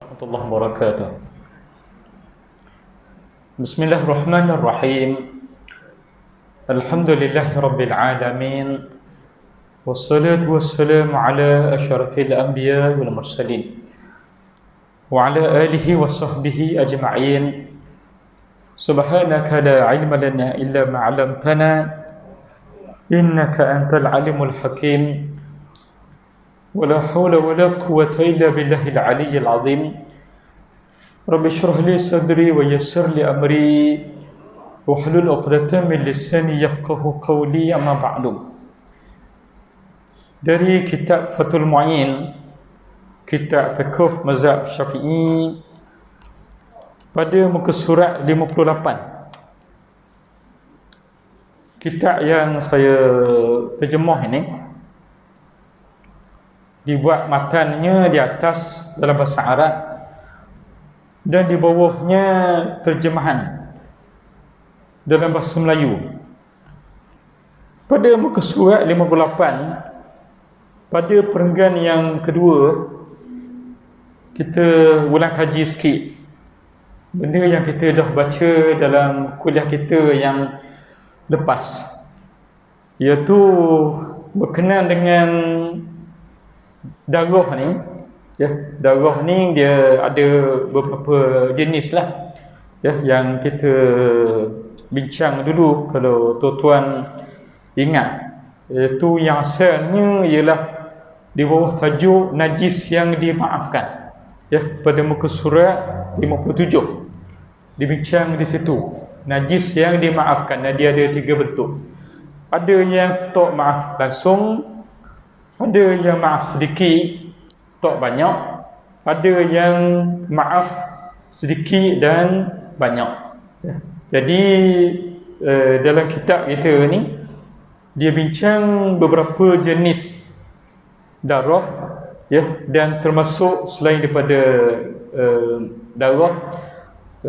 Warahmatullahi wabarakatuh. Bismillahirrahmanirrahim. Alhamdulillahi rabbil alamin. Wassalatu wassalamu ala asyrafil anbiya wal mursalin wa ala alihi wa sahbihi ajma'in. Subhanaka la ilma lana illa ma 'allamtana innaka antal alimul hakim. ولا حول ولا قوة إلا بالله العلي العظيم. رب اشرح لي صدري ويسر لي أمري واحلل عقدة من لساني يفقه قولي. أما بعد. Dari kitab Fathul Mu'in, kitab fiqh mazhab Syafi'i, pada muka surat 58. Kitab yang saya terjemah ini dibuat matannya di atas dalam bahasa Arab dan di bawahnya terjemahan dalam bahasa Melayu. Pada muka surat 58, pada perenggan yang kedua, kita ulang kaji sikit benda yang kita dah baca dalam kuliah kita yang lepas, iaitu berkenaan dengan darah ni. Darah ni dia ada beberapa jenis lah, yang kita bincang dulu kalau tuan-tuan ingat. Iaitu yang asalnya ialah di bawah tajuk najis yang dimaafkan, pada muka surat 57 dibincang di situ najis yang dimaafkan. Dan dia ada 3 bentuk. Ada yang tak maaf langsung, ada yang maaf sedikit, tak banyak, ada yang maaf sedikit dan banyak. Jadi dalam kitab kita ni, dia bincang beberapa jenis darah, dan termasuk selain daripada darah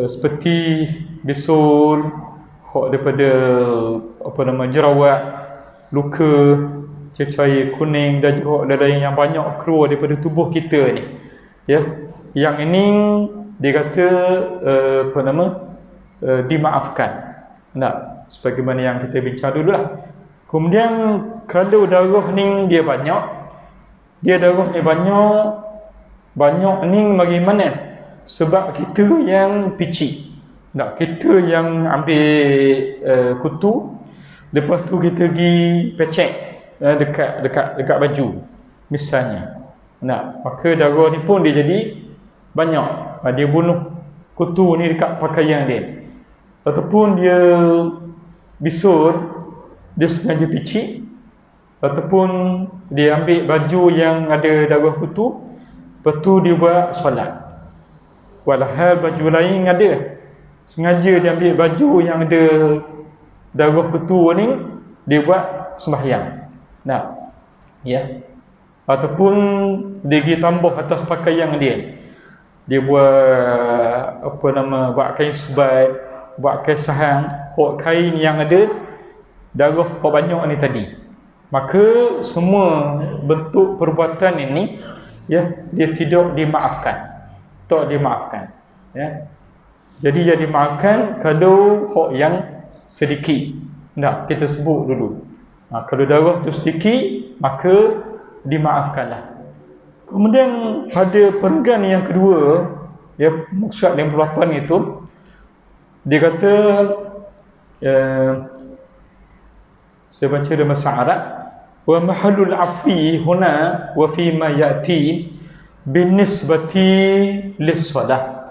seperti bisul, daripada jerawat, luka, cecair kuning, dan juga ada yang banyak keluar daripada tubuh kita ni. Yang ini dia kata dimaafkan. Sebagaimana yang kita bincang dululah. Kemudian kalau darah ni dia banyak, darah ni banyak ni bagaimana? Sebab kita yang picik. Kita yang ambil kutu, lepas tu kita pergi pecek dekat baju misalnya. Maka darah ni pun dia jadi banyak. Dia bunuh kutu ni dekat pakaian dia. Ataupun dia bisul, dia sengaja picik, ataupun dia ambil baju yang ada darah kutu, lepas tu dia buat solat. Walhal baju lain ada, sengaja dia ambil baju yang ada darah kutu ni, dia buat sembahyang. Ataupun dia pergi tambah atas pakaian dia. Dia buat buat kain sebat, buat kain sahang, buat kain yang ada darah banyak ni tadi. Maka semua bentuk perbuatan ini, dia tidak dimaafkan. Tak dimaafkan. Jadi yang dimaafkan kalau hak yang sedikit. Kita sebut dulu. Kalau darah tu sedikit, maka dimaafkanlah. Kemudian pada perenggan yang kedua, muka 58 itu, dia kata, saya baca dalam bahasa Arab, wa mahallul afwi huna wa fi ma ya'ti binisbati lis-salah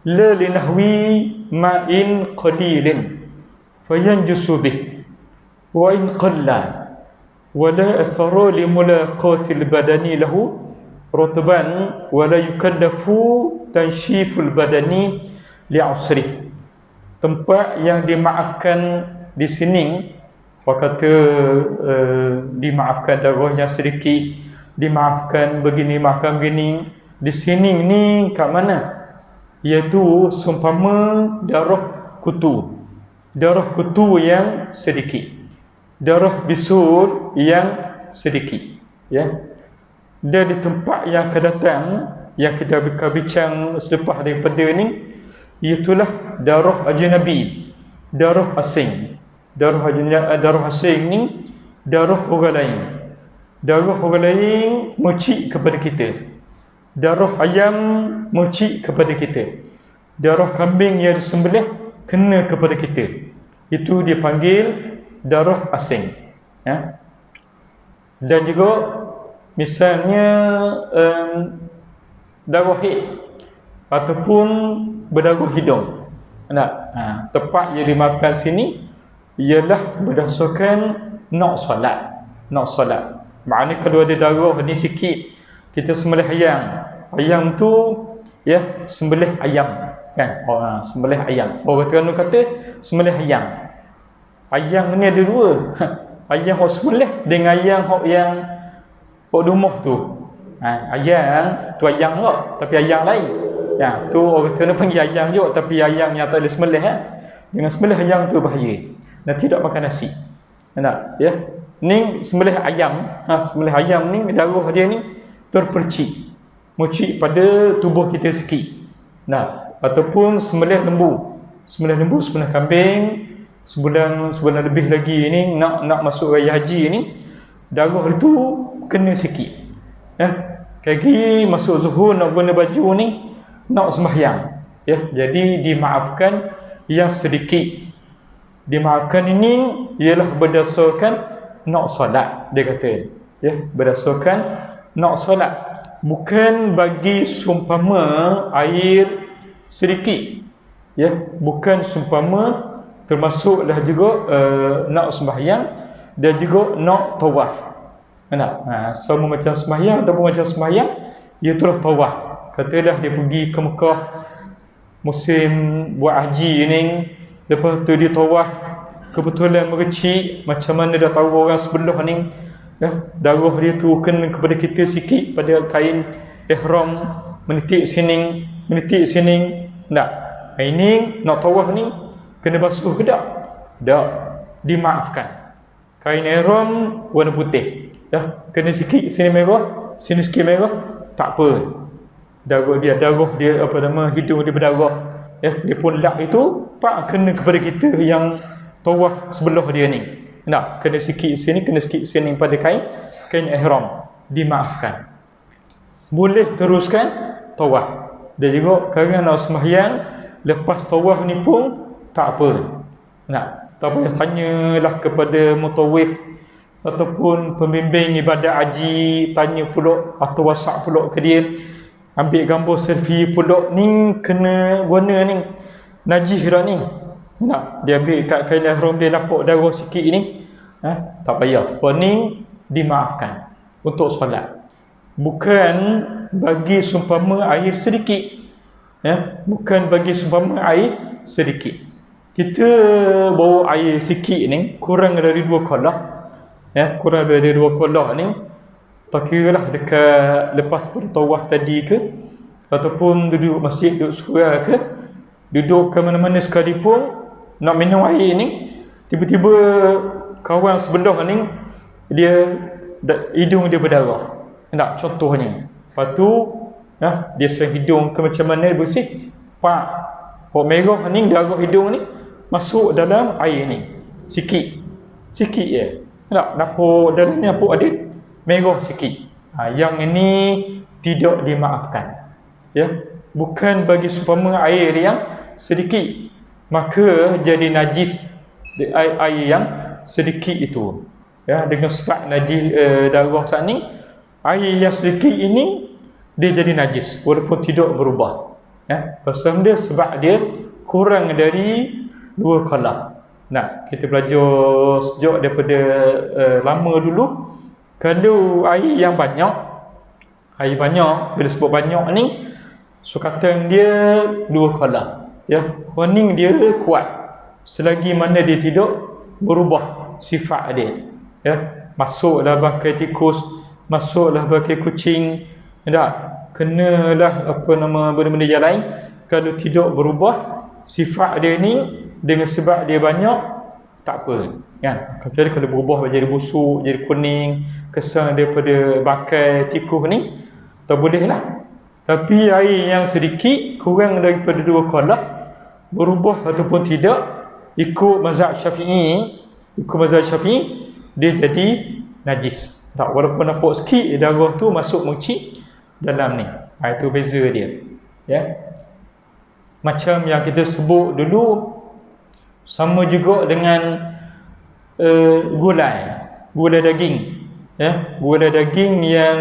la linahwi ma'in qalilin fayanjusu bih wa in qalla wa la athara li mulaqatil badani lahu rutban wa la yukallafu tanshiful badani li'usri. Tempat yang dimaafkan di sini, kata dimaafkan darah yang sedikit, dimaafkan begini, maafkan begini. Di sini ni kat mana? Iaitu seumpama darah kutu yang sedikit, darah bisul yang sedikit. Dan di tempat yang akan datang yang kita bincang selepas daripada ni, iaitulah darah ajnabi, darah asing. Darah asing ni darah orang lain. Darah orang lain mencik kepada kita. Darah ayam mencik kepada kita. Darah kambing yang disembelih kena kepada kita. Itu dipanggil darah asing. Ya. Dan juga misalnya darah haid ataupun berdarah hidung. Tepat yang dimaafkan sini ialah berdasarkan nak solat. Nak solat. Maknanya kalau ada darah ni sikit, kita sembelih ayam. Ayam tu ya sembelih ayam kan. Sembelih ayam. Orang Terengganu kata sembelih ayam. Ayam ni ada dua. Ayam hok sembelih dengan ayam hok yang hok rumah tu. Ayam tu ayam juga, tapi ayam lain. Ya, tu orang Terengganu panggil ayam juga, tapi ayam yang tak ada sembelih. Jangan sembelih ayam tu bahaya. Dan tidak makan nasi. Nak ya. Ni sembelih ayam. Sembelih ayam ni darah dia ni terpercik. Mencik pada tubuh kita sikit. Ataupun sembelih lembu. Sembelih lembu, sembelih kambing, sebulan lebih lagi ni nak masuk raya haji ni, darah itu kena sikit. Kaki masuk zuhur nak guna baju ni, nak sembahyang. Ya, jadi dimaafkan yang sedikit. Dimaafkan ini ialah berdasarkan nak solat, dia kata. Ya, berdasarkan nak solat. Bukan bagi sumpama air sedikit. Ya, bukan sumpama, termasuklah juga nak sembahyang dan juga nak tawaf. Sama macam sembahyang ataupun macam sembahyang, iaitulah tawaf. Katalah dia pergi ke Mekah musim buat haji ni, lepas tu dia tawaf, kebetulan mericik, macam mana dah tahu orang sebelah ni, darah dia tu kena kepada kita sikit pada kain ihram, menitik sini. Ini nak tawaf ni kena basuh ke tak? Tak, dimaafkan. Kain ihram warna putih, kena sikit sini merah, sini sikit merah, tak apa. Darah dia hidung dia berdarah. Dia pun lak itu pak kena kepada kita yang tawaf sebelah dia ni. Kena sikit sini, kena sikit sini pada kain ihram, dimaafkan. Boleh teruskan tawaf. Dan juga kerana nak sembahyang lepas tawaf ni pun tak apa. Tak payah tanyalah kepada mutawif ataupun pembimbing ibadat haji, tanya pula atau WhatsApp pula ke dia, ambil gambar selfie pula, ni kena guna ni najis dah ni. Dia ambil kat kain ihram dia nampak darah sikit ni, tak payah. Ni dimaafkan untuk solat. Bukan bagi sumpama air sedikit. Bukan bagi sumpama air sedikit. Kita bawa air sikit ni kurang dari 2 kolah. Kurang dari 2 kolah ni, tak kira lah dekat lepas pada tawaf tadi ke, ataupun duduk masjid, duduk surau ke, duduk ke mana-mana sekalipun, nak minum air ni, tiba-tiba kawan sebelah ni hidung dia berdarah. Contohnya. Lepas tu dia serang hidung ke macam mana bersih, pak merah ni, darah hidung ni masuk dalam air ni sikit je. Dapur dalam ni apa ada merah sikit. Yang ini tidak dimaafkan. Bukan bagi seumpama air yang sedikit, maka jadi najis air yang sedikit itu. Dengan sebab najis darah saat ni, air yang sedikit ini dia jadi najis walaupun tidak berubah. Pasal dia sebab dia kurang dari 2 kolah. Kita belajar sejak daripada lama dulu, kalau air yang banyak, bila sebut banyak ni, sukatan dia 2 kolah. Warning dia kuat selagi mana dia tidak berubah sifat dia. Masuklah bangkai tikus, masuklah bangkai kucing, kenalah benda-benda yang lain, kalau tidak berubah sifat dia ni dengan sebab dia banyak, tak apa. Kecuali kalau berubah jadi busuk, jadi kuning, kesan daripada bangkai tikus ni, tak boleh lah. Tapi air yang sedikit kurang daripada 2 kolah berubah ataupun tidak ikut mazhab Syafi'i, dia jadi najis. Tak, walaupun nampak sikit darah tu masuk mengcik dalam ni. Itu beza dia. Ya. Macam yang kita sebut dulu, sama juga dengan gulai daging. Ya, gulai daging yang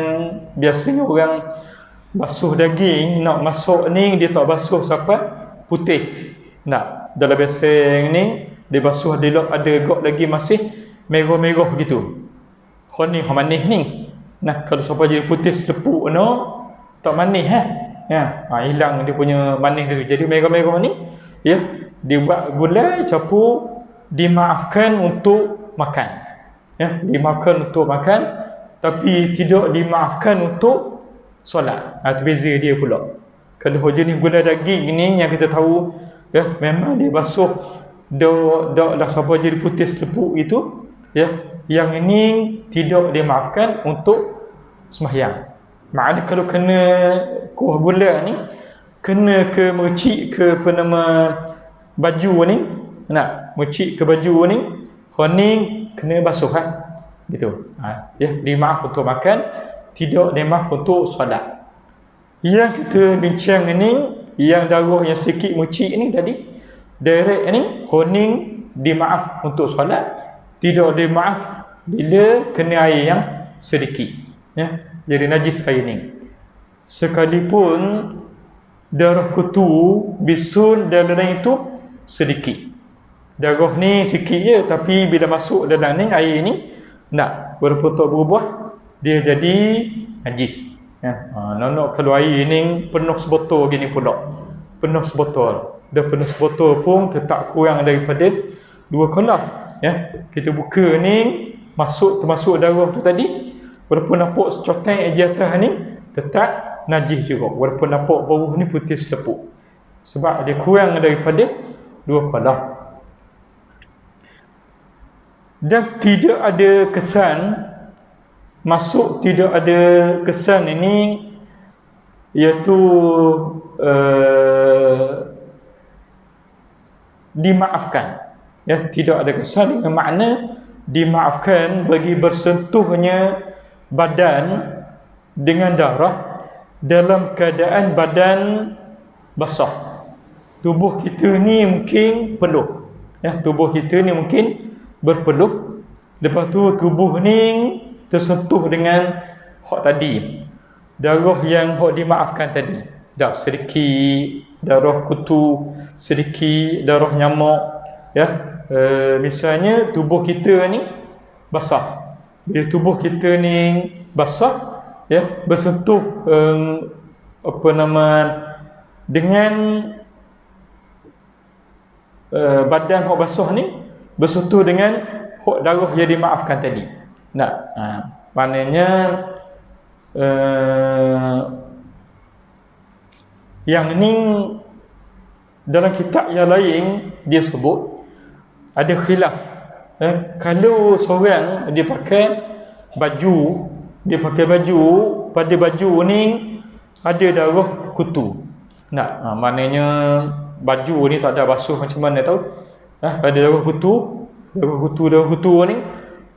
biasanya orang basuh daging, nak masuk ni dia tak basuh sampai putih. Nak dalam beseng ni dia basuh, dia ada gok lagi masih merah-merah gitu. Ni manis ni. Nah, kalau sampai jadi putih selepuk no, tak manis ya. Hilang dia punya manis tu. Jadi merah-merah ni ya, dibuat gulai campur, dimaafkan untuk makan. Ya, dimaafkan untuk makan tapi tidak dimaafkan untuk solat. Itu beza dia pula. Kalau jenis gulai daging ni yang kita tahu ya, memang dia basuh dak dah sampai jadi putih selepuk itu ya. Yang ini tidak dimaafkan untuk sembahyang. Maknanya kalau kena kuah gula ni, kena ke mercik ke apa nama baju ni, nak mercik ke baju ni, kena basuh gitu. Ya, dimaaf untuk makan, tidak dimaaf untuk solat. Yang kita bincang ni, yang darah yang sedikit mercik ni tadi, direct ni, honing dimaaf untuk solat, tidak dimaaf bila kena air yang sedikit. Ya, jadi najis air ni. Sekalipun darah kutu, bisul dan lain itu sedikit. Darah ni sikit je, tapi bila masuk dalam ni air ni, nak berputar berubah, dia jadi najis. Ya, nak kalau air ni penuh sebotol gini pula. Penuh sebotol. Dah penuh sebotol pun tetap kurang daripada 2 kolah. Ya, kita buka ni termasuk darah tu tadi, walaupun nampak secotek di atas ni tetap najis juga, walaupun nampak bawah ni putih selepuk, sebab dia kurang daripada 2 kolah. Dan tidak ada kesan masuk, tidak ada kesan ini, iaitu dimaafkan. Ya, tidak ada kesan dengan makna dimaafkan bagi bersentuhnya badan dengan darah dalam keadaan badan basah. Tubuh kita ni mungkin peluh. Ya, tubuh kita ni mungkin berpeluh. Lepas tu tubuh ni tersentuh dengan hak tadi, darah yang hak dimaafkan tadi. Dah sedikit darah kutu, sedikit darah nyamuk. Ya, misalnya tubuh kita ni basah. Bila tubuh kita ni basah, ya, bersentuh dengan badan hak basah ni, bersentuh dengan hak darah yang dimaafkan tadi. Nak maknanya yang ni dalam kitab yang lain dia sebut ada khilaf. Kalau seorang dia pakai baju, pada baju ni ada darah kutu. Nak maknanya baju ni tak ada basuh macam mana tahu? Ada darah kutu ni,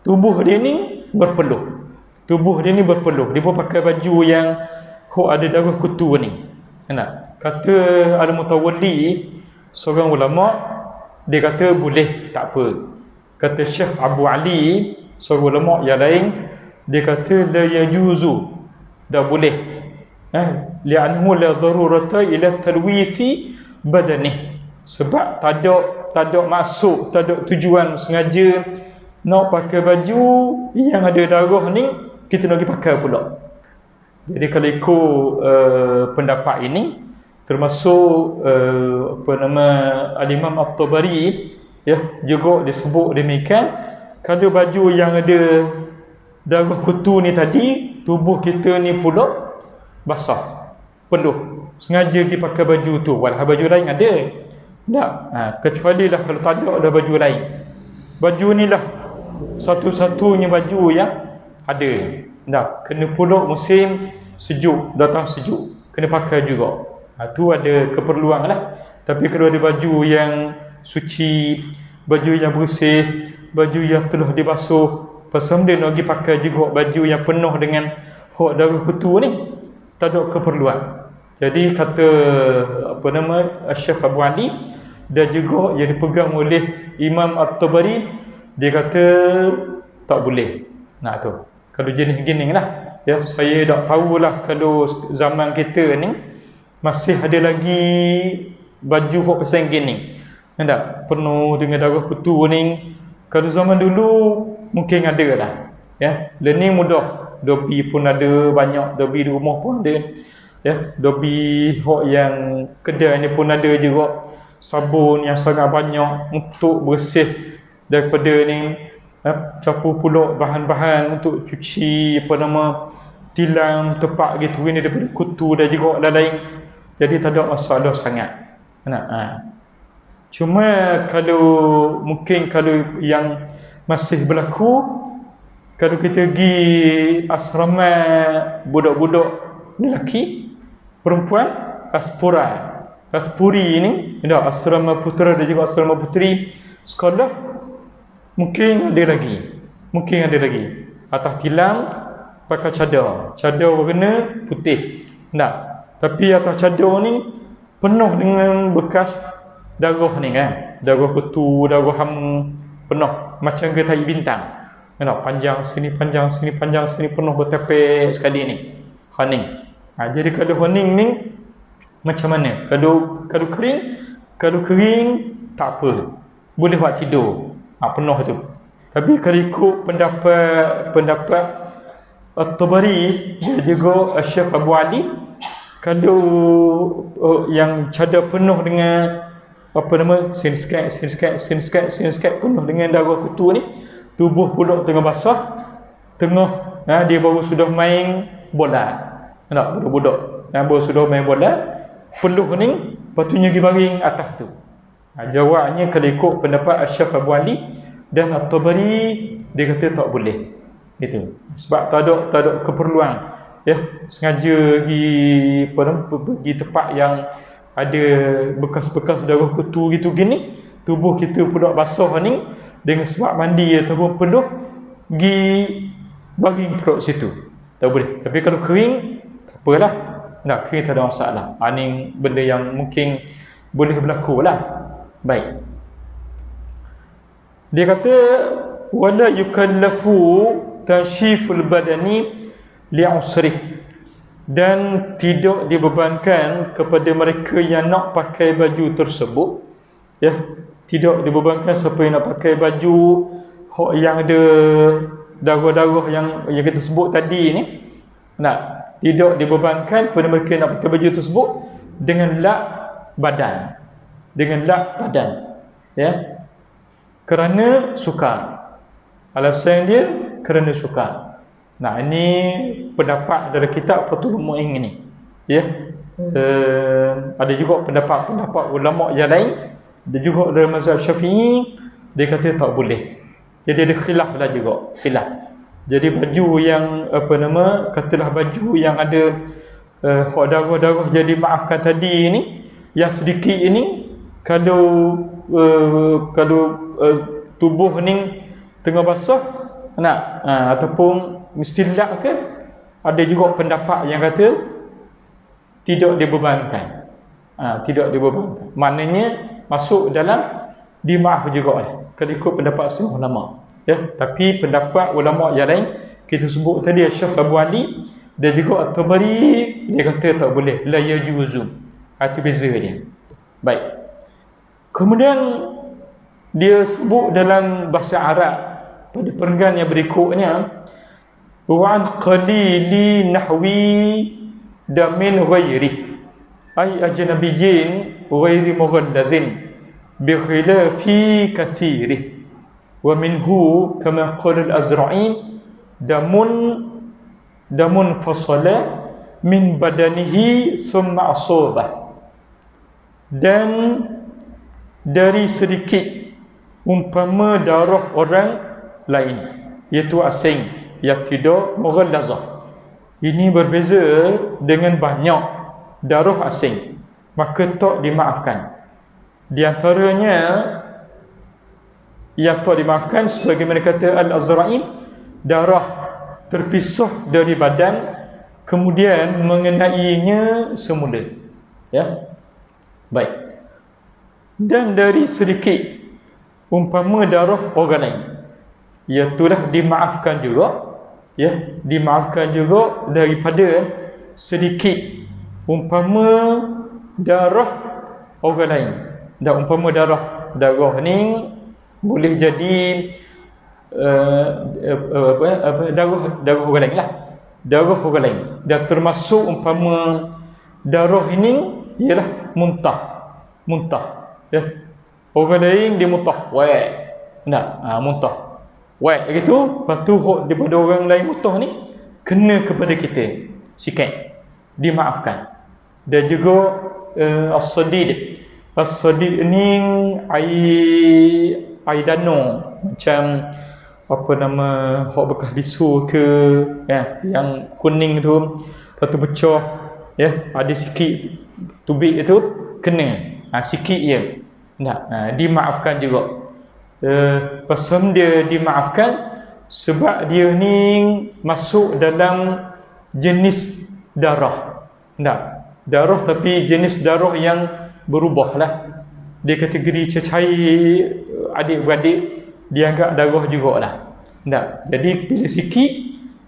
tubuh dia ni berpeluh. Dia pun pakai baju yang ada darah kutu ni. Nak kata Al-Mutawalli, seorang ulama, dia kata boleh, tak apa. Kata Syekh Abu Ali, seorang ulama yang lain, dia kata la yajuzu, dah boleh. Li'annahu la darurata ila talwisi badani, sebab tak ada maksud, tak ada tujuan sengaja nak pakai baju yang ada darah ni, kita nak pergi pakai pula. Jadi kalau ikut pendapat ini, termasuk Al-Imam At-Tabari, ya, juga disebut demikian. Kalau baju yang ada darah kutu ni tadi, tubuh kita ni pula basah, peluh, sengaja pergi pakai baju tu, walau baju lain ada tak? Kecuali lah kalau tak ada baju lain. Baju ni lah satu-satunya baju yang ada. Kena pula musim sejuk, datang sejuk. kena pakai juga. Tu ada keperluan lah. Tapi kalau ada baju yang suci, baju yang bersih, baju yang telah dibasuh, pasal dia nak pergi pakai juga baju yang penuh dengan hak darah kutu ni, tak ada keperluan. Jadi kata apa nama Syekh Abu Ali dan juga yang dipegang oleh Imam At-Tabari, dia kata tak boleh. Nah tu. Kalau jenis gini lah, ya saya tak tahulah kalau zaman kita ni masih ada lagi baju hok pasal gini. Tak penuh dengan darah kutu ni. Kalau zaman dulu mungkin ada lah. Ya, learning mudah. Dobi pun ada banyak, dobi di rumah pun ada. Ya, dobi hok yang kedai ni pun ada juga. Sabun yang sangat banyak untuk bersih daripada ni. Campur pula bahan-bahan untuk cuci apa nama tilam tepak gitu ni daripada kutu dan juga lain-lain. Jadi tak ada masalah sangat. Cuma kalau mungkin kalau yang masih berlaku, kalau kita pergi asrama budak-budak lelaki, perempuan, Raspuri ini, asrama putera dan juga asrama puteri sekolah, mungkin ada lagi. Atas tilam pakai cadar warna putih. Tapi atas cadar ni penuh dengan bekas darah ni kan. Darah kutu, darah hama, penuh macam getai bintang. Panjang sini penuh bertepek sekali ni. Hening. Jadi kalau hening ni macam mana? Kalau kering tak apa. Boleh buat tidur. Penuh tu. Tapi kalau ikut pendapat At-Tabari dan juga Syekh Abu Ali, kalau yang cadar penuh dengan apa nama sini-skat penuh dengan darah kutu ni, tubuh pula tengah basah, dia baru sudah main bola. Budak-budak baru sudah main bola, peluh ni patutnya pergi baring atas tu. Jawabnya kalau ikut pendapat Syekh Abu Ali dan At-Tabari, dia kata tak boleh. Gitu. Sebab tak ada keperluan. Ya, sengaja pergi tempat yang ada bekas-bekas darah kutu gitu gini, tubuh kita pula basah ni dengan sebab mandi ataupun peluh, pergi baring perut situ. Tak boleh. Tapi kalau kering, tak apalah. Kering tak ada masalah. Ni benda yang mungkin boleh berlaku lah. Baik. Dia kata wala yukallafu tanshiful badani li'usrih, dan tidak dibebankan kepada mereka yang nak pakai baju tersebut, ya, tidak dibebankan siapa yang nak pakai baju yang ada darah-darah yang kita sebut tadi ni, tidak dibebankan kepada mereka yang nak pakai baju tersebut dengan lak badan, ya, kerana sukar. Alasan dia kerana sukar. Ini pendapat dari kitab Fathul Mu'in ni, ya. Ada juga pendapat ulama yang lain, dan juga dari mazhab Syafi'i, dia kata tak boleh. Jadi ada khilaf lah juga, Jadi baju yang katalah baju yang ada darah-darah jadi maafkan tadi ni, yang sedikit ini, kalau tubuh ni tengah basah, ataupun mesti lak ke, ada juga pendapat yang kata tidak dibebankan. Maknanya masuk dalam dimaaf juga lah, kalau ikut pendapat setengah ulama, ya. Tapi pendapat ulama yang lain kita sebut tadi, Syekh Abu Ali dan juga At-Tabari, dia kata tak boleh, la yajuzu. Itu beza dia. Baik. Kemudian dia sebut dalam bahasa Arab pada perenggan yang berikutnya, wa an qalili nahwi damin ghairi ay ajnabiyyin ghairi mughallazin bi khilafi kathiri wa minhu kama qala al-Azra'i damun fasala min badanihi thumma asabah, dan dari sedikit umpama darah orang lain, iaitu asing yang tidak mughallazah. Ini berbeza dengan banyak darah asing, maka tak dimaafkan. Di antaranya yang tak dimaafkan sebagaimana kata Al-Azra'i, darah terpisah dari badan kemudian mengenainya semula. Ya. Baik. Dan dari sedikit umpama darah orang lain, iaitulah dimaafkan juga, ya, dimaafkan juga daripada sedikit umpama darah orang lain. Dan umpama darah ni boleh jadi darah orang lain lah, darah orang lain. Dan termasuk umpama darah ini ialah muntah, ya. Orang lain dia muntah, muntah, gitu. Lepas tu daripada orang lain muntah ni kena kepada kita sikit, dimaafkan. Dan juga as-sadid ni air danau, macam apa nama, hok bekas bisu ke, ya, yang kuning tu, lepas tu pecah, ya, ada sikit tubik itu kena, sikit je. Dimaafkan juga. Pasal dia dimaafkan sebab dia ni masuk dalam jenis darah. Darah tapi jenis darah yang berubah lah. Dia kategori cecair adik-beradik, dianggap darah jugalah. Jadi bila sikit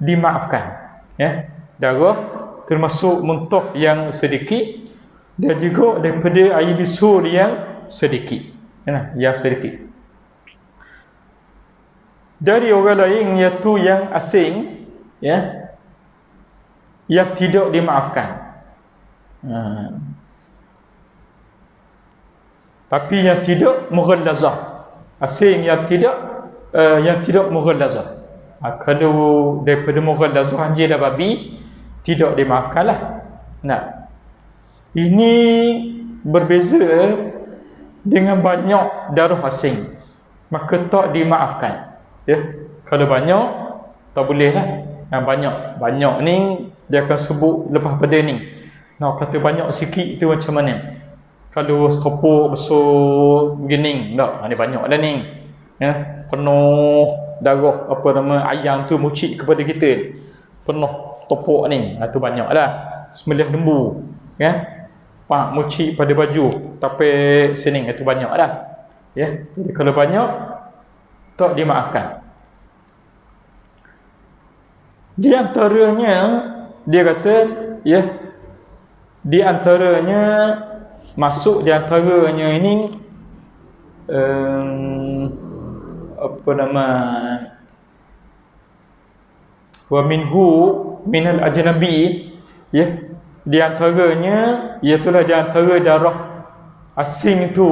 dimaafkan, ya. Darah termasuk muntah yang sedikit dan juga daripada air bisu yang sedikit, yang sedikit. Dari orang lain iaitu yang asing, ya, yang tidak dimaafkan. Tapi yang tidak mughallazah, asing yang tidak mughallazah. Kalau daripada mughallazah anjing dan babi tidak dimaafkanlah. Ini berbeza dengan banyak darah asing, maka tak dimaafkan, ya. Kalau banyak tak boleh lah. Banyak ni dia akan sebut lepas pada ni. Nak kata banyak sikit tu macam mana? Kalau setopok besar begini, tak, ni banyak dah ni, ya. Penuh darah, apa nama, ayam tu mucik kepada kita, penuh topok ni, tu banyak dah. Sembelih lembu, ya, mucik pada baju tapi sini, itu banyak dah, ya. Jadi kalau banyak tak dimaafkan. Di antaranya dia kata, ya, di antaranya masuk di antaranya ini apa nama, wa minhu minal ajnabi, ya. Di antaranya iaitulah di antara darah asing itu,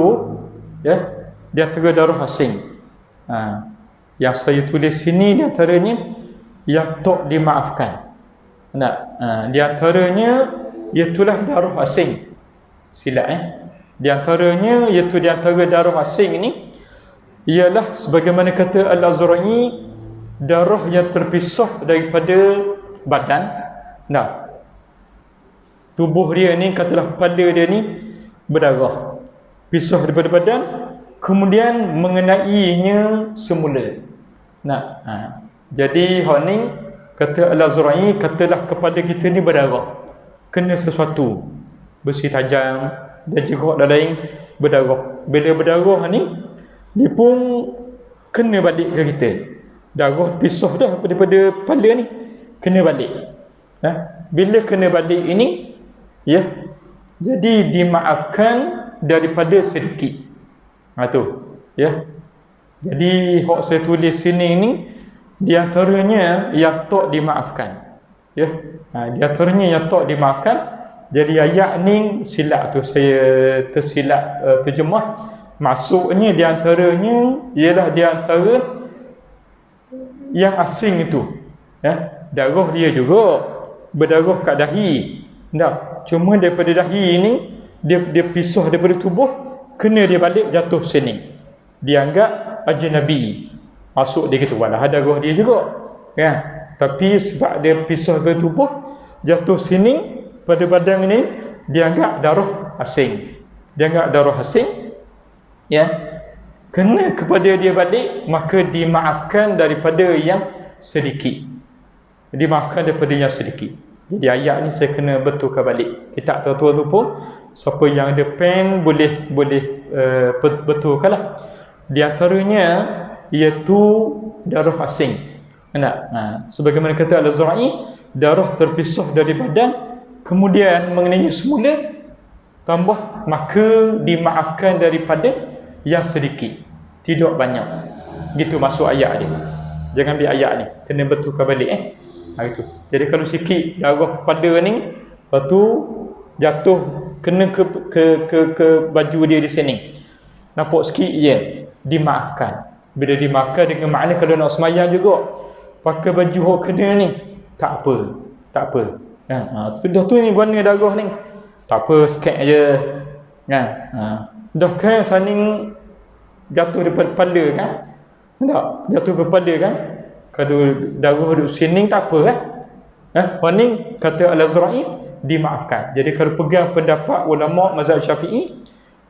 ya, di antara darah asing. Yang saya tulis sini di antaranya yang tak dimaafkan. Di antaranya iaitulah darah asing. Silap, Di antaranya iaitu di antara darah asing ini ialah sebagaimana kata Al-Azra'i, darah yang terpisah daripada badan. Tubuh dia ni, katalah kepala dia ni berdarah, pisah daripada badan, kemudian mengenainya semula. Jadi hak ni kata Al-Azra'i, katalah kepala kita ni berdarah, kena sesuatu besi tajam dan juga lain berdarah. Bila berdarah ni, dia pun kena balik ke kita. Darah pisah dah daripada kepala ni, kena balik. Bila kena balik ini, ya, jadi dimaafkan daripada sedikit. Tu, ya. Jadi hak saya tulis sini ni di antaranya yang tak dimaafkan, ya. Di antaranya yang tak dimaafkan. Jadi ayat ni silap tu, saya tersilap terjemah. Maksudnya di antaranya ialah di antara yang asing itu, ya. Darah dia juga berdarah kat dahi. Cuma daripada dahi ni dia pisah daripada tubuh, kena dia balik jatuh sini, dianggap ajnabi. Masuk dia gitu, walah darah dia juga, ya. Tapi sebab dia pisah daripada tubuh, jatuh sini pada badan ini, dia anggap darah asing. Dia anggap darah asing, ya, kena kepada dia balik, maka dimaafkan daripada yang sedikit. Dimaafkan daripada yang sedikit. Jadi ayat ni saya kena betulkan balik. Kitab tua-tua tu pun siapa yang ada pen boleh betulkanlah. Di antaranya iaitu darah asing. Sebagaimana kata Al-Azra'i, darah terpisah dari badan, kemudian mengenainya semula, tambah, maka dimaafkan daripada yang sedikit, tidak banyak. Gitu masuk ayat dia. Jangan ambil ayat ni, kena betulkan balik itu. Jadi kalau sikit darah pada ni, lepas tu jatuh kena ke baju dia di sini, nampak sikit je, dimaafkan. Bila dimaafkan dengan makna kalau nak semayang juga, pakai baju hok kena ni, tak apa. Dah tu ni warna darah ni, tak apa, sikit je. Dah kan saling jatuh daripada kepala kan? Tak, jatuh daripada kepala kan? Kalau darah duduk sini tak apa kan? Warning kata Al-Azra'i dimaafkan. Jadi kalau pegang pendapat ulama mazhab Syafi'i,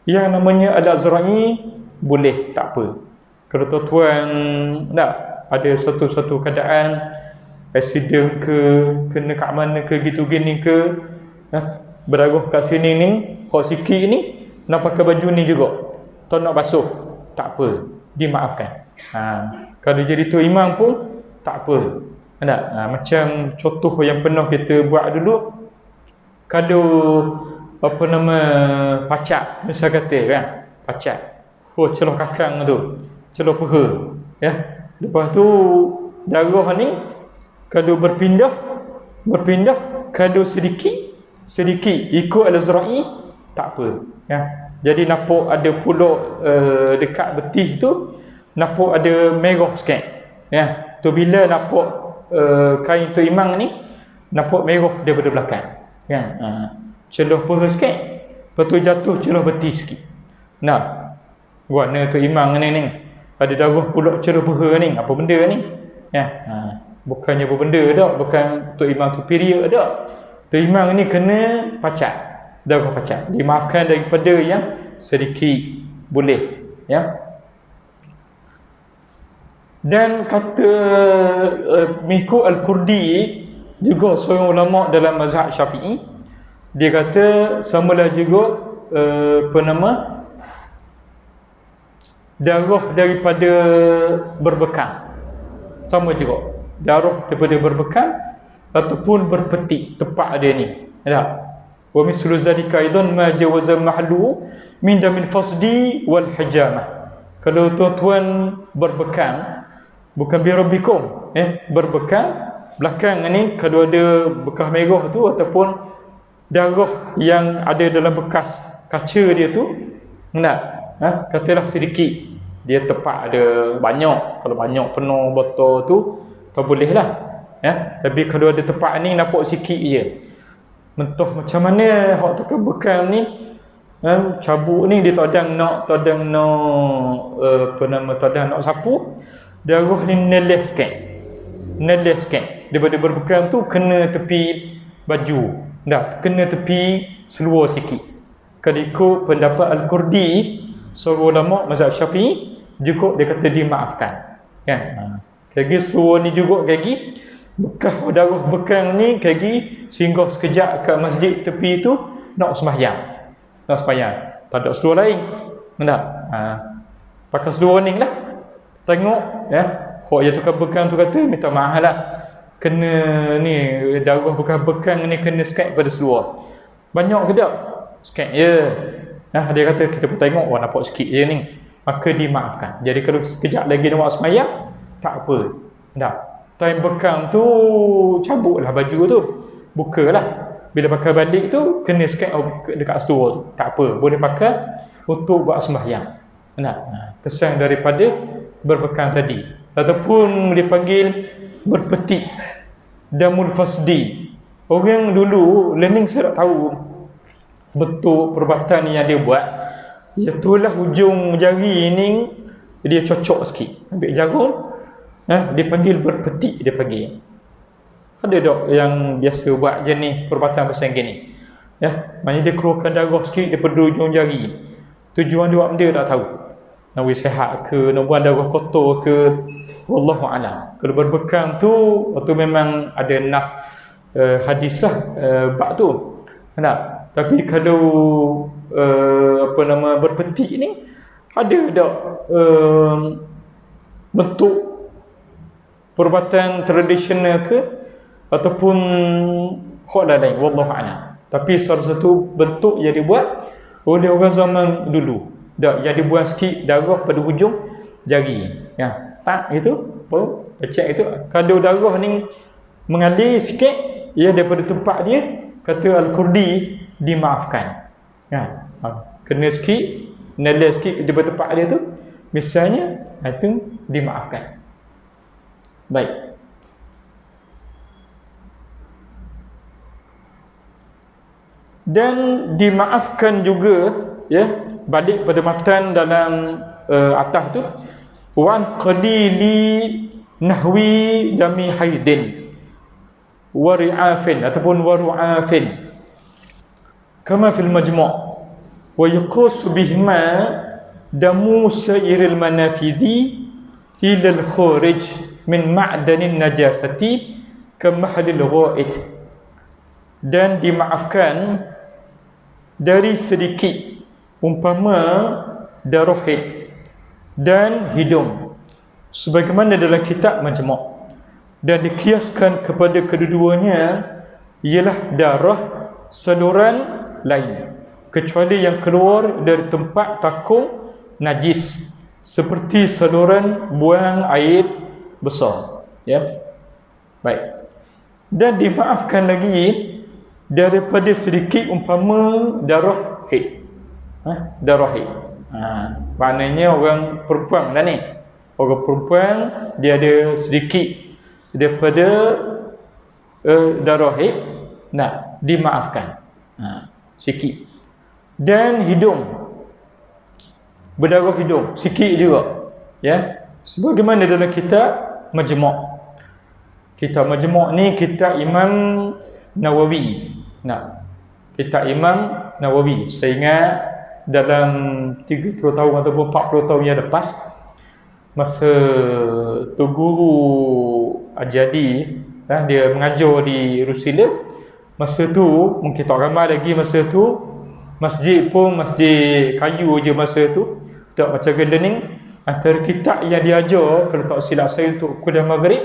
yang namanya Al-Azra'i boleh, tak apa. Kalau tuan-tuan tak ada satu keadaan accident ke, kena kat mana ke, gitu gini ke, berdarah kat sini ni, hok sikit ni, nak pakai baju ni juga, tak nak basuh, tak apa, dimaafkan. Kalau jadi tu imam pun tak apa. Macam contoh yang pernah kita buat dulu, kalau pacak, misal kata kan, pacak, celah kakang tu, celah peha, ya. Lepas tu darah ni kalau berpindah, kalau sedikit ikut Al-Azra'i, tak apa, ya. Jadi nampak ada pulak dekat betis tu, nampak ada merah sikit, ya. Tu bila nampak kain tu imam ni nampak merah daripada belakang, ya. Celah peha sikit, lepas tu jatuh celah betis sikit. Warna tu imam ni ada darah pulak celah peha ni, apa benda ni, ya. Bukannya apa benda dak, bukan tu imam tu period dak. Tu imam ni kena pacak, darah pacak, dimaafkan daripada yang sedikit, boleh, ya. Dan kata Mihku Al-Kurdi, juga seorang ulama dalam mazhab Syafi'i, dia kata samalah juga darah daripada berbekam, sama juga darah daripada berbekam ataupun berpetik tepak dia ni, ada. Wa mislu zalika aidan ma jawaza mahlu min damil fasdi wal hijamah. Kalau tuan-tuan berbekam, bukan birabikum, berbekam belakang ni, kalau ada bekas merah tu ataupun darah yang ada dalam bekas kaca dia tu, katalah sedikit, dia tepak ada banyak, kalau banyak penuh botol tu tak boleh lah, ya. Tapi kalau ada tepak ni nampak sikit je, mentah macam mana hak tu bekam ni, cabuk ni dia tak ada nak nak sapu, darah ni neleh sikit daripada berbekam tu, kena tepi baju, kena tepi seluar sikit. Kalau ikut pendapat Al-Kurdi, seorang ulama mazhab Syafi'i, juga dia kata dimaafkan, kan. Kaki seluar ni juga kaki bekas darah bekam ni, kaki singgah sekejap kat masjid tepi tu, nak sembahyang, tak ada seluar lain, pakai seluar ni lah. Tengok, ya, hok yang tukar bekam tu kata minta maaf lah, kena ni darah bekas bekam ni kena sikit pada seluar. Banyak ke tak? Sikit je. Dia kata kita pun tengok, nampak sikit je ni, maka dimaafkan. Jadi kalau sekejap lagi nak sembahyang, tak apa. Time bekam tu cabutlah baju tu, bukalah. Bila pakai balik tu kena sikit dekat seluar tu, tak apa, boleh pakai untuk buat sembahyang. Kesan daripada berbekam tadi, ataupun dipanggil berpetik, damul fasdi. Orang dulu learning saya tak tahu bentuk perubatan yang dia buat, iaitulah hujung jari ni dia cocok sikit, ambil jarum, dia panggil berpetik, dia panggil. Ada dok yang biasa buat jenis perubatan pasal gini, Ya, maknanya dia keluarkan darah sikit daripada ujung jari. Tujuan dia buat benda tak tahu. Nak bagi sihat ke, nak buang darah kotor ke, wallahu a'lam. Kalau berbekam tu, waktu memang ada nas hadis lah bab tu. Tak? Tapi kalau berpetik ni ada tak bentuk perubatan tradisional ke ataupun hak lain, wallahu a'lam. Tapi salah satu bentuk yang dibuat oleh orang zaman dulu, dak yang dibuang sikit darah pada hujung jari. Ya, tak itu, pecah itu. Kalau darah ni mengalir sikit ya daripada tempat dia, kata Al-Qurdi dimaafkan. Ya, kena sikit, nalar sikit daripada tempat dia tu, misalnya itu dimaafkan. Baik. Dan dimaafkan juga ya, balik pada matan dalam atas tu, wan qalili nahwi dami haidin wa ri'afin ataupun wa ru'afin kama fil majmu' wa yaqasu bihima damu sa'iril manafidhi tilal khurij min ma'danin najasati kamahlil ghaid. Dan dimaafkan dari sedikit umpama darah haid dan hidung, sebagaimana dalam kitab Majmu', dan dikiaskan kepada kedua-duanya ialah darah saluran lain kecuali yang keluar dari tempat takung najis seperti saluran buang air besar. Ya, baik. Dan dimaafkan lagi daripada sedikit umpama darah haid. Darah haid. Maknanya orang perempuan dah ni. Orang perempuan dia ada sedikit daripada darah haid, nak dimaafkan. Sikit. Dan hidung, berdarah hidung sikit juga. Ya. Sebagaimana dalam kitab Majmu'. Kitab Majmu' ni kitab Imam Nawawi. Kitab Imam Nawawi. Saya ingat dalam 30 tahun ataupun 40 tahun yang lepas, masa tu guru Ajadi dia mengajar di Rusila, masa tu mungkin tak ramai lagi masa tu, masjid pun masjid kayu je masa tu, tak macam gardening. Antara kitab yang diajar, kalau tak silap saya, untuk kuliah maghrib,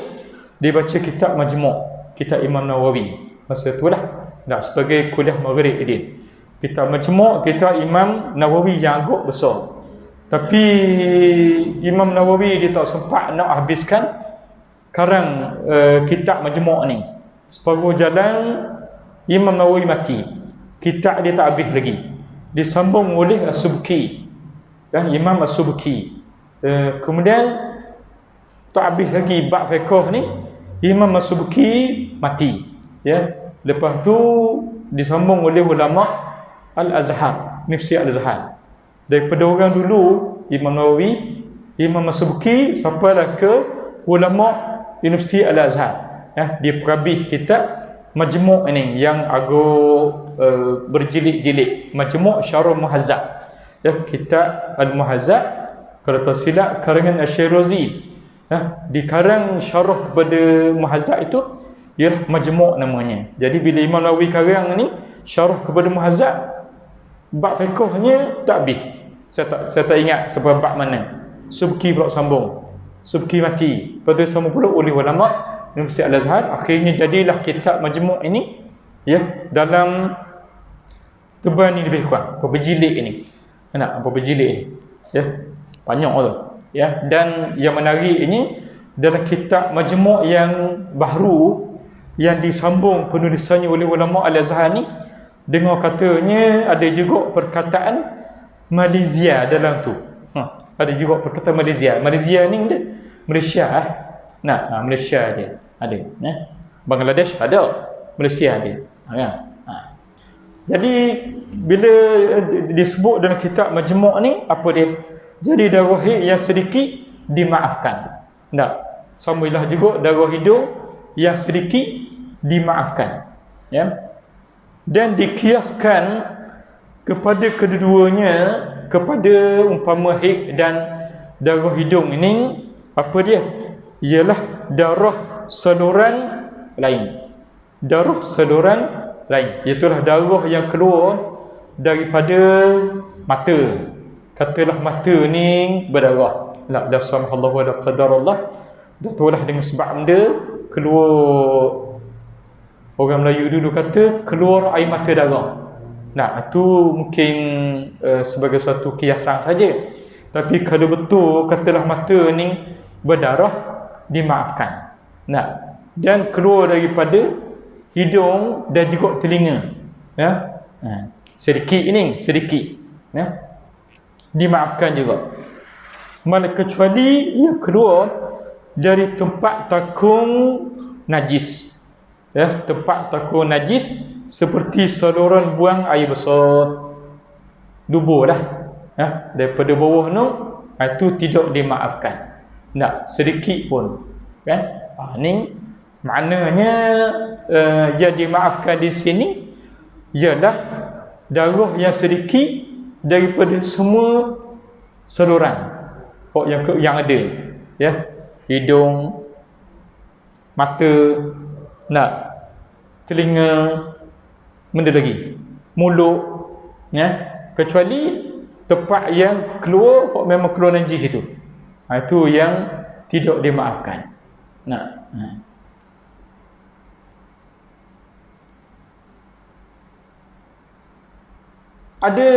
dia baca kitab Majmu', kitab Imam Nawawi masa tu lah. Sebagai kuliah maghrib dia. Kitab Majmu', kitab Imam Nawawi yang agak besar. Tapi Imam Nawawi dia tak sempat nak habiskan karang kitab Majmu' ni. Separuh jalan Imam Nawawi mati. Kitab dia tak habis lagi. Disambung oleh As-Subki. Imam As-Subki. Kemudian tak habis lagi bab fiqh ni, Imam As-Subki mati. Ya. Lepas tu disambung oleh ulama Al-Azhar, Mufti Al-Azhar. Daripada orang dulu Imam Nawawi, Imam As-Subki, sampailah ke ulama Universiti Al-Azhar. Dia perhabis kitab Majmu' ini yang agak berjilid-jilid. Majmu' Syarah Muhazzab. Kitab Al-Muhazzab, kalau tak silap karangan Asy-Syirazi. Dikarang syarah kepada Muhazzab itu ialah Majmu' namanya. Jadi bila Imam Nawawi karang ni syarah kepada Muhazzab, bab fiqhnya tak habis. Saya tak ingat sebab bab mana. Subki pula sambung. Subki mati. Lepas tu sambung pula oleh ulama Universiti Al-Azhar. Akhirnya jadilah kitab Majmu' ini dalam tebal ni lebih kurang berapa jilid ini. Berapa jilid ini. Banyak tu. Dan yang menarik ini, dalam kitab Majmu' yang baru yang disambung penulisannya oleh ulama Al-Azhar ni, dengar katanya ada juga perkataan Malaysia dalam tu. Ada juga perkataan Malaysia. Malaysia ni Malaysia Malaysia je ada. Bangladesh tak ada. Malaysia je. Jadi bila disebut dalam kitab Majmu' ni, apa dia? Jadi darah haid yang sedikit dimaafkan. Samalah juga darah hidung yang sedikit dimaafkan. dan dikiaskan kepada kedua-duanya, kepada umpama haid dan darah hidung ini, apa dia? Ialah darah saluran lain. Darah saluran lain, iaitulah darah yang keluar daripada mata. Katalah mata ni berdarah, la dasamahallahu wa la qadarallah, dah tulah dengan sebab benda keluar. Orang Melayu dulu kata keluar air mata darah. Nah, itu mungkin sebagai suatu kiasan saja. Tapi kalau betul katalah mata ni berdarah, dimaafkan. Nah, dan keluar daripada hidung dan juga telinga, ya, sedikit ini, sedikit, ya, dimaafkan juga. Malah kecuali ia keluar dari tempat takung najis, ya, tempat takung najis seperti saluran buang air besar, dubur lah, ya, daripada bawah tu, itu tidak dimaafkan, tak sedikit pun, kan? Ni maknanya yang dimaafkan di sini ialah darah yang sedikit daripada semua saluran yang ada, ya, hidung, mata, nak, telinga, benda lagi, mulut, ya, kecuali tempat yang keluar memang keluar najis itu, itu yang tidak dimaafkan. Nah, ada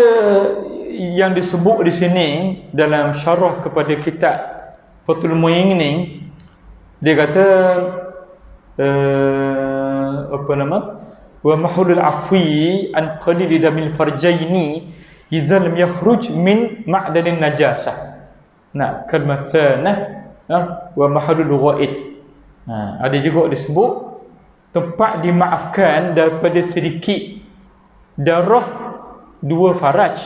yang disebut di sini dalam syarah kepada kitab Fathul Muin ni, dia kata apa nama, wa mahulul afwi an qalil damil farjaini idza lam yakhruj min ma'danin najasah. Nah, kalmasanah, wa mahulul ghaid. Ada juga disebut tempat dimaafkan daripada sedikit darah dua faraj,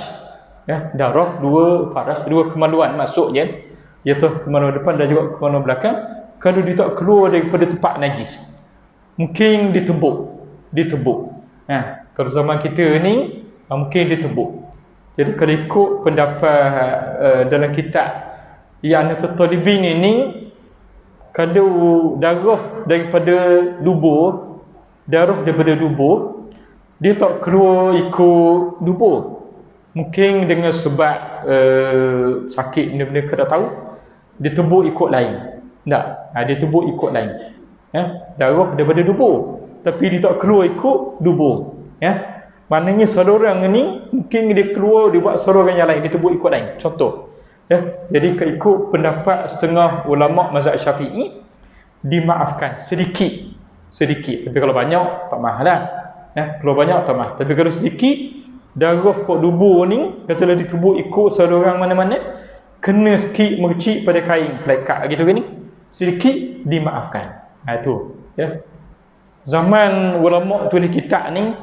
ya, darah dua faraj, dua kemaluan maksudnya, iaitu kemaluan depan dan juga kemaluan belakang. Kalau dia tak keluar daripada tempat najis, mungkin ditebuk. Kalau zaman kita ni mungkin ditebuk. Jadi kalau ikut pendapat dalam kitab yang Talibin ini, kalau darah daripada dubur, dia tak keluar ikut dubur, mungkin dengan sebab sakit benda-benda kita tak tahu, dia tebuk ikut lain. Tak, dia tebuk ikut lain, ya, darah daripada dubur, tapi dia tak keluar ikut dubur, ya. Maknanya saluran ni mungkin dia keluar, dia buat saluran yang lain, dia tebuk ikut lain, contoh, ya. Jadi ikut pendapat setengah ulama mazhab Syafi'i, dimaafkan sedikit. Tapi kalau banyak tak mahal lah, ya. Kalau banyak tak mahal, tapi kalau sedikit darah kok dubur ni, katalah ditebuk ikut saluran mana-mana, kena sikit mercik pada kain pelekat gitu kan ni, sedikit dimaafkan. Itu, ya. Zaman ulama tulis kitab ni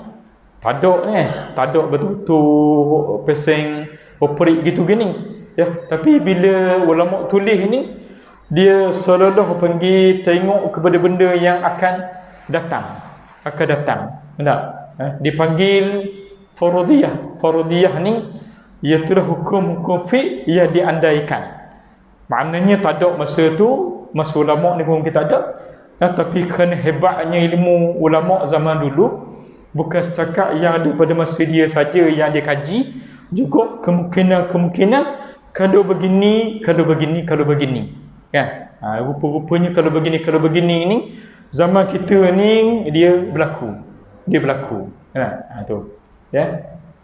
tak ada betul-betul pesing operik gitu gini, ya. Tapi bila ulama tulis ni, dia seolah-olah panggil tengok kepada benda yang akan datang. Tak? Dipanggil faradiyah ni, iaitulah hukum-hukum fiqh yang diandaikan. Maknanya tak ada masa tu, masa ulama ni pun kita ada, tapi kerana hebatnya ilmu ulama zaman dulu, bukan setakat yang ada pada masa dia saja yang dia kaji, juga kemungkinan kalau begini, kan? Rupa-rupanya kalau begini ni, zaman kita ni dia berlaku, tu, ya.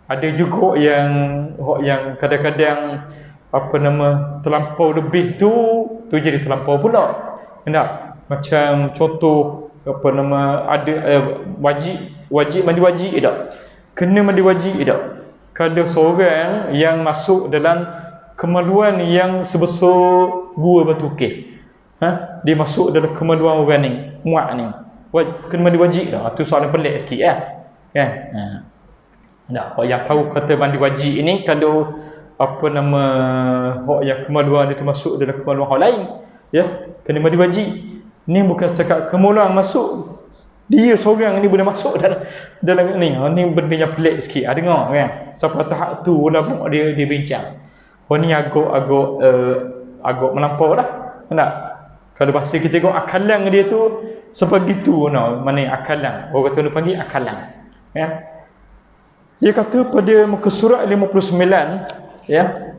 Ada juga yang kadang-kadang apa nama, terlampau lebih tu jadi terlampau pula, tak? Macam contoh apa nama, ada wajib mandi wajib tak? Kena mandi wajib tak? Kalau seorang yang masuk dalam kemaluan yang sebesar gua batu ukir, dia masuk dalam kemaluan orang ni, muat ni, kena mandi wajib tak? Itu soalan pelik sikit, kan? Hak yang tahu kata mandi wajib ini, kalau apa nama, hak yang kemaluan dia termasuk dalam kemaluan hak lain, ya, kena mandi wajib. Ni bukan setakat kemaluan masuk, Dia seorang ni boleh masuk dalam ni. Ni benda yang pelik sikit. Dengar kan. Sampai tahap tu ulama dia bincang. Ni agak melampau dah. Tak? Kalau bahasa kita tengok akalang dia tu sebegitu mana akalang. Orang kata dia panggil akalang. Ya. Dia kata pada muka surat 59 ya.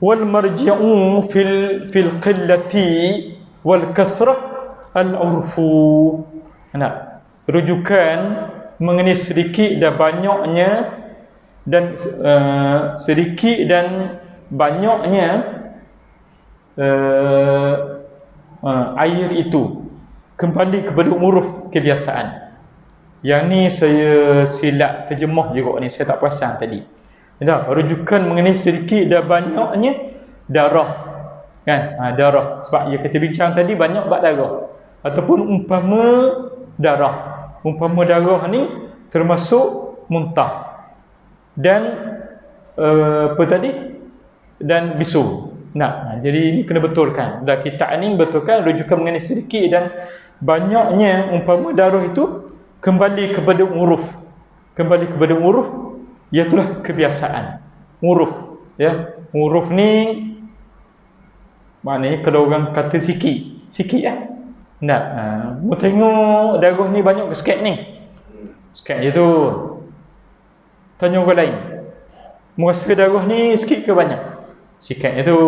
Wal marji'u fil qillati wal kasrah al-urfu. Nak rujukan mengenai sedikit dan banyaknya dan sedikit dan banyaknya air itu kembali kepada uruf kebiasaan. Yang ni saya silap terjemah juga ni, saya tak perasan tadi. Dah, rujukan mengenai sedikit dan banyaknya darah. Kan? Darah. Sebab yang kita bincang tadi banyak bab darah. Ataupun umpama darah ni termasuk muntah dan apa tadi, dan bisu. Jadi ini kena betulkan. Dan kitab ni betulkan rujukan mengenai sedikit dan banyaknya umpama darah itu kembali kepada uruf iaitulah kebiasaan. Uruf ya. Uruf ni maknanya kalau orang kata sikit ya. Mu tengok darah ni banyak ke sikit ni? Sikit je tu. Tanya orang lain. Mu rasa darah ni sikit ke banyak? Sikit je tu.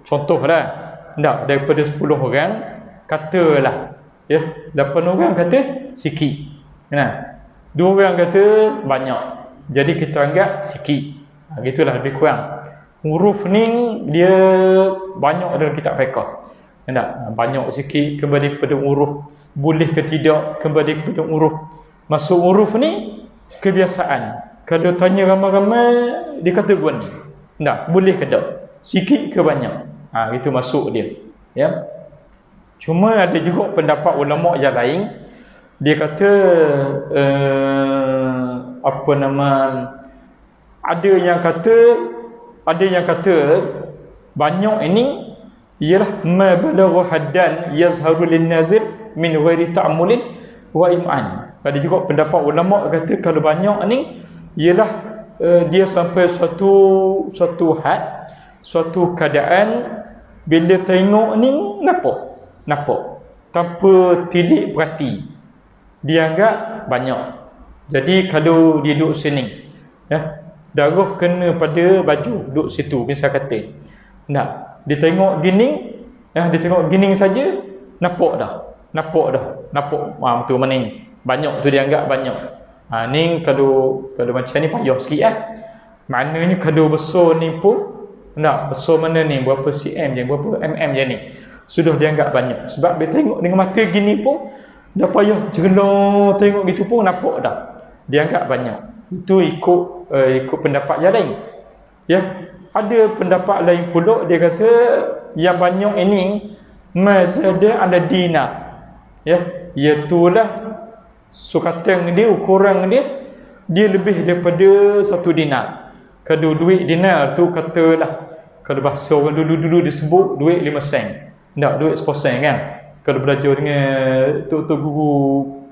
Contohlah. Tak, daripada 10 orang katalah ya, 8 orang kata sikit. Nah, 2 orang kata banyak. Jadi kita anggap sikit. Gitulah lebih kurang. Huruf ni dia banyak dalam kitab fiqh. Tak? Banyak sikit kembali kepada uruf. Boleh ke tidak kembali kepada uruf. Masuk uruf ni kebiasaan. Kalau tanya ramai-ramai dia kata buat ni. Tak? Boleh ke tak? Sikit ke banyak? Itu masuk dia. Ya. Cuma ada juga pendapat ulama yang lain. Dia kata ada yang kata banyak ini ialah ma balagha haddan yazharu lin nazir min ghairi ta'ammulin wa im'an. Ada juga pendapat ulama kata kalau banyak ni ialah dia sampai suatu had, suatu keadaan bila tengok ni nampak tanpa tilik perhati dia anggap banyak. Jadi kalau dia duduk sini ya, darah kena pada baju duduk situ misal kata. Dia tengok gini, dia tengok gini saja nampak dah. Betul mana ni? Banyak tu dia anggap banyak. Ni kalau macam ni payah sikit lah. Maknanya kalau besar ni pun besar mana ni, berapa cm je, berapa mm je ni, sudah dia anggap banyak. Sebab dia tengok dengan mata gini pun dah payah jelah tengok gitu pun nampak dah. Dia anggap banyak. Itu ikut pendapat yang lain. Ya. Ada pendapat lain pula dia kata yang banyak ini mazada ala dinar. Ya, iaitulah sukatan dia, ukuran dia lebih daripada 1 dinar. Kalau duit dinar tu katalah kalau bahasa orang dulu disebut duit 5 sen. Tak, duit 10 sen kan. Kalau belajar dengan tok guru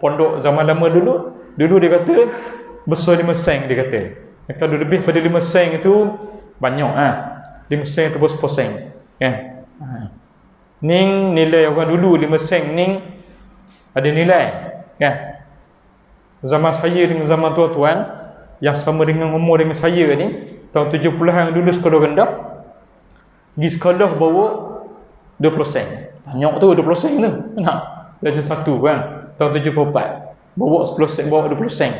pondok zaman lama dulu dia kata besar 5 sen dia kata. Kalau lebih pada 5 sen itu banyak 5 sen atau 10 sen kan. Ni nilai orang dulu 5 sen ni ada nilai kan. Zaman saya dengan zaman tuan-tuan yang sama dengan umur dengan saya ni, tahun 70-an dulu sekolah rendah, pergi sekolah bawa 20 sen. Banyak tu 20 sen tu. Nak darjah 1 kan. Tahun 74 bawa 10 sen, bawa 20 sen.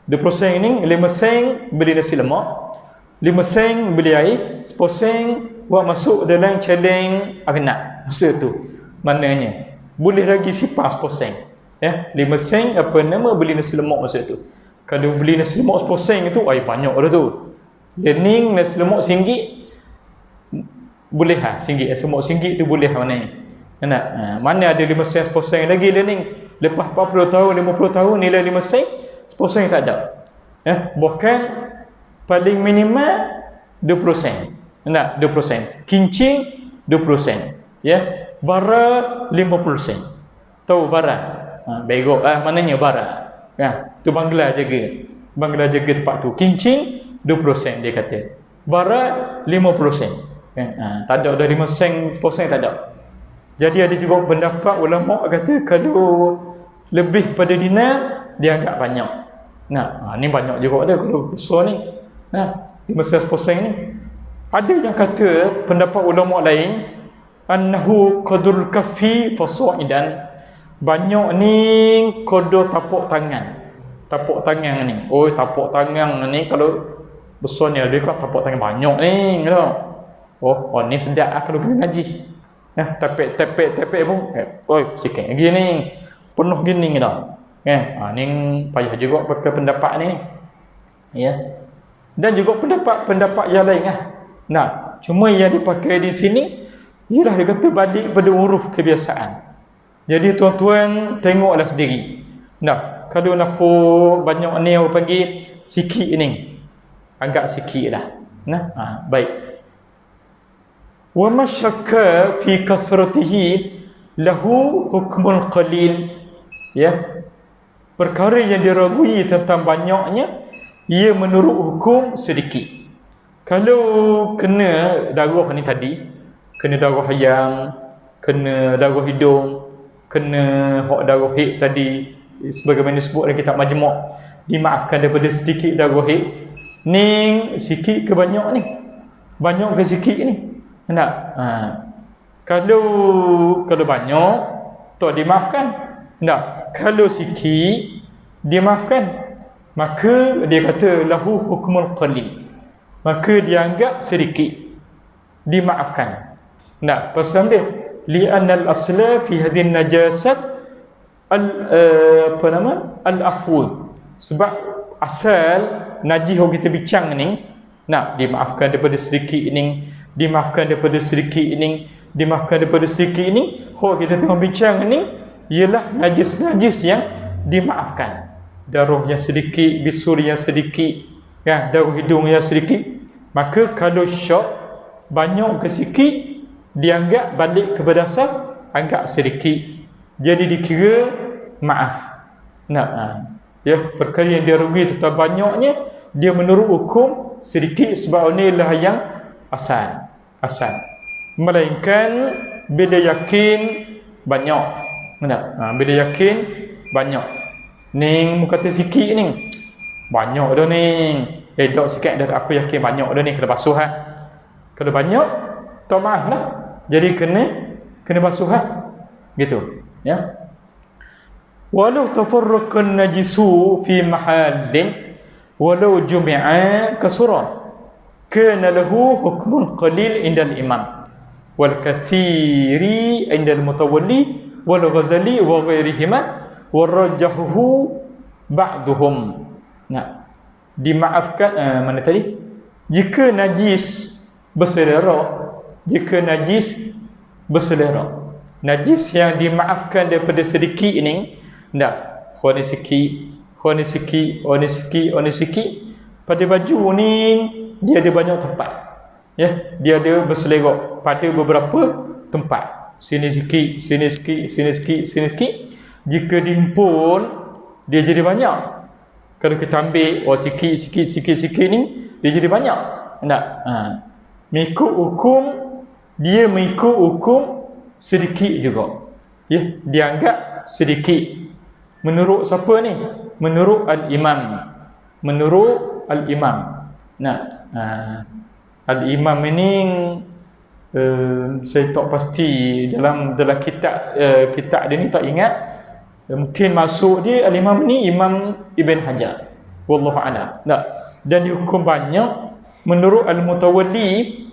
20 sen ni 5 sen beli nasi lemak, 5 sen beli air, 10 sen buat masuk dalam celeng anak. Masa tu maknanya boleh lagi sipar 10 sen. Ya, 5 sen beli nasi lemak masa tu. Kalau beli nasi lemak 10 sen itu banyak dah tu. Jadi nasi lemak RM1 boleh RM1. Nasi lemak RM1 tu boleh mana ni? Mana ada 5 sen 10 sen lagi learning. Lepas 40 tahun 50 tahun nilai 5 sen 10 sen tak ada. Bahkan paling minimal 20 sen. 20 sen. Kincing 20 sen. Ya, bara 50 sen. Tahu bara? Berok maknanya barat. Tu Bangla jaga. Bangla jaga tempat tu. Kincing 20 sen dia kata. Barat 50 sen. Tak ada dah 5 sen 10 sen tak ada. Jadi ada juga pendapat ulama kata kalau lebih pada dinar dia agak banyak. Ni banyak juga ada kalau besar ni. 5 sen 10 sen ni. Ada yang kata pendapat ulama lain annahu qadrul kaffi fasaidan. Banyak ni qadar tapak tangan. Tapak tangan ni. Tapak tangan ni kalau besar ni ada kan tapak tangan banyak ni gitu. Ni sedap kalau kena ngaji. Tepek pun sikit lagi ni. Penuh gini gitu. Ni payah juga pakai pendapat ni. Ya. Dan juga pendapat yang lain cuma yang dipakai di sini ialah dia kata balik pada huruf kebiasaan. Jadi tuan-tuan tengoklah sendiri. Kalau nampak banyak ni orang panggil sikit ni. Agak sikit lah. Baik. Wa masyakka fi kasratihi lahu hukmul qalil. Ya. Perkara yang diragui tentang banyaknya ia menurut hukum sedikit. Kalau kena darah ni tadi, kena darah ayam, kena darah hidung, kena darah haid tadi, sebagaimana disebut dalam kitab Majmu', dimaafkan daripada sedikit darah haid. Ni sikit ke banyak ni? Banyak ke sikit ni? Kalau banyak tak dimaafkan. Kalau sikit dimaafkan. Maka dia kata lahu hukmul qalil. Maka dianggap sedikit, dimaafkan. Pasal dia li'anna al-asla fi hadhihi najasat al-afwud. Sebab asal najis yang kita bincang ni dimaafkan daripada sedikit ni, dimaafkan daripada sedikit ni, dimaafkan daripada sedikit ni. Hak kita tengah bincang ni ialah najis-najis yang dimaafkan. Darah yang sedikit, bisul yang sedikit, darah hidung yang sedikit. Maka kalau syok banyak ke sikit dianggap balik kepada asal anggap sedikit, jadi dikira maaf. Perkara yang dia rugi tentang banyaknya dia menurut hukum sedikit sebab inilah yang asal. Melainkan bila yakin banyak. Bila yakin banyak. Ning mu kata sikit ni. Banyak dah ni. Dok sikit dah aku yakin banyak dah ni kena basuh Kalau banyak tak maaf lah. Jadi kena basuh gitu, ya. Walau tafarraqan najisu fi mahallin walau jumi'a kasura kana lahu hukmun qalil indal imam wal kathiri indal mutawalli wal ghazali wa ghairihima warajjahu ba'duhum. Dimaafkan mana tadi? Jika najis berselera, najis yang dimaafkan daripada sedikit ni, khoni sikit. Pada baju ni dia ada banyak tempat. Dia ada berselerak pada beberapa tempat. Sini sikit. Jika dihimpun dia jadi banyak. Kalau kita ambil sikit ni dia jadi banyak. Mengikut hukum sedikit juga. Dianggap sedikit. Menurut siapa ni? Menurut al-imam. Al-imam ini saya tak pasti dalam kitab dia ni tak ingat. Mungkin masuk dia al-imam ni Imam Ibn Hajar. Wallahu a'lam. Dan dihukum banyak menurut al-Mutawalli,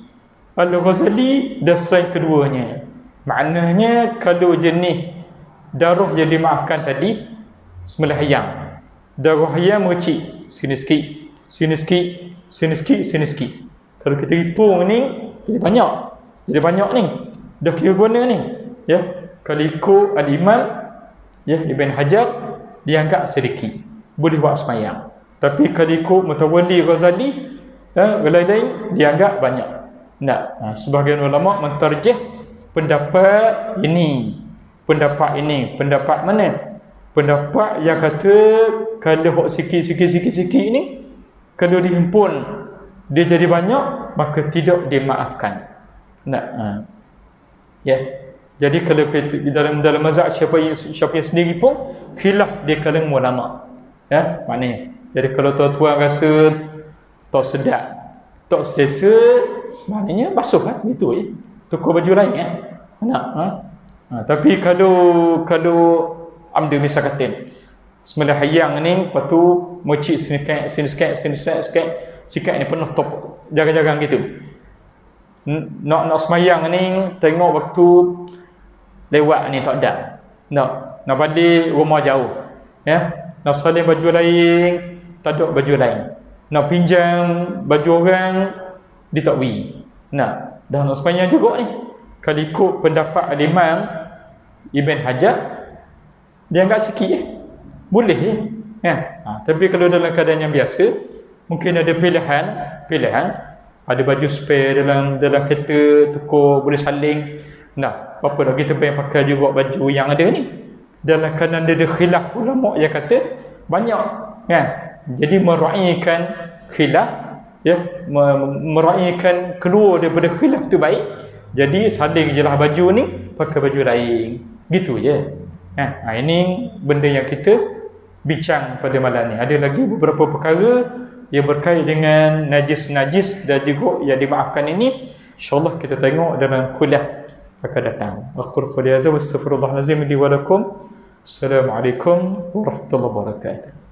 al-Ghazali dan selain keduanya. Maknanya kalau jenis darah yang dimaafkan tadi sembelih ayam. Darah ayam kecil, sini sikit. Kalau kita hipung ni jadi banyak ni. Dah kira guna ni. Kalau ikut al-Imam Ibn Hajar dianggap sedikit, boleh buat semayang. Tapi kalau ikut Mutawalli Ghazali lain dianggap banyak. Sebahagian ulama mentarjih pendapat ini. Pendapat mana? pendapat yang kata kalau hok sikit ni kalau dihimpun dia jadi banyak, maka tidak dimaafkan. Ya. Jadi kalau dalam mazhab Syafi'i sendiri pun khilaf di kalangan ulama. Ya, maknanya. Jadi kalau tuan-tuan rasa tak sedap, tak selesa, maknanya basuh kan, gitu je. Tukar baju lain ya. Tapi kalau ambil misal kata Bismillah hayang ni, lepas tu mocik sini sikit ni penuh top jarang-jarang gitu. Nak semayang ni tengok waktu lewat ni tak ada. Nak balik rumah jauh. Ya. Nak salin baju lain, tak ada baju lain. Nak pinjam baju orang, dia tak beri. Dah nak semayang juga ni. Kalau ikut pendapat Imam Ibn Hajar, dia anggap sikit boleh je. Ya. Tapi kalau dalam keadaan yang biasa, mungkin ada pilihan. Ada baju spare dalam kereta, tukar boleh saling. Apa dah kita boleh pakai juga baju yang ada ni. Dalam keadaan ada khilaf ulama yang kata banyak kan. Jadi meraihkan khilaf, ya, meraihkan keluar daripada khilaf tu baik. Jadi saling je lah baju ni, pakai baju lain. Gitu je. Ini benda yang kita bincang pada malam ni. Ada lagi beberapa perkara yang berkait dengan najis-najis dan juga yang dimaafkan ini. InsyaAllah kita tengok dalam kuliah akan datang. Aqul qawli hadza wa astaghfirullahalazim li wa lakum. Assalamualaikum warahmatullahi wabarakatuh.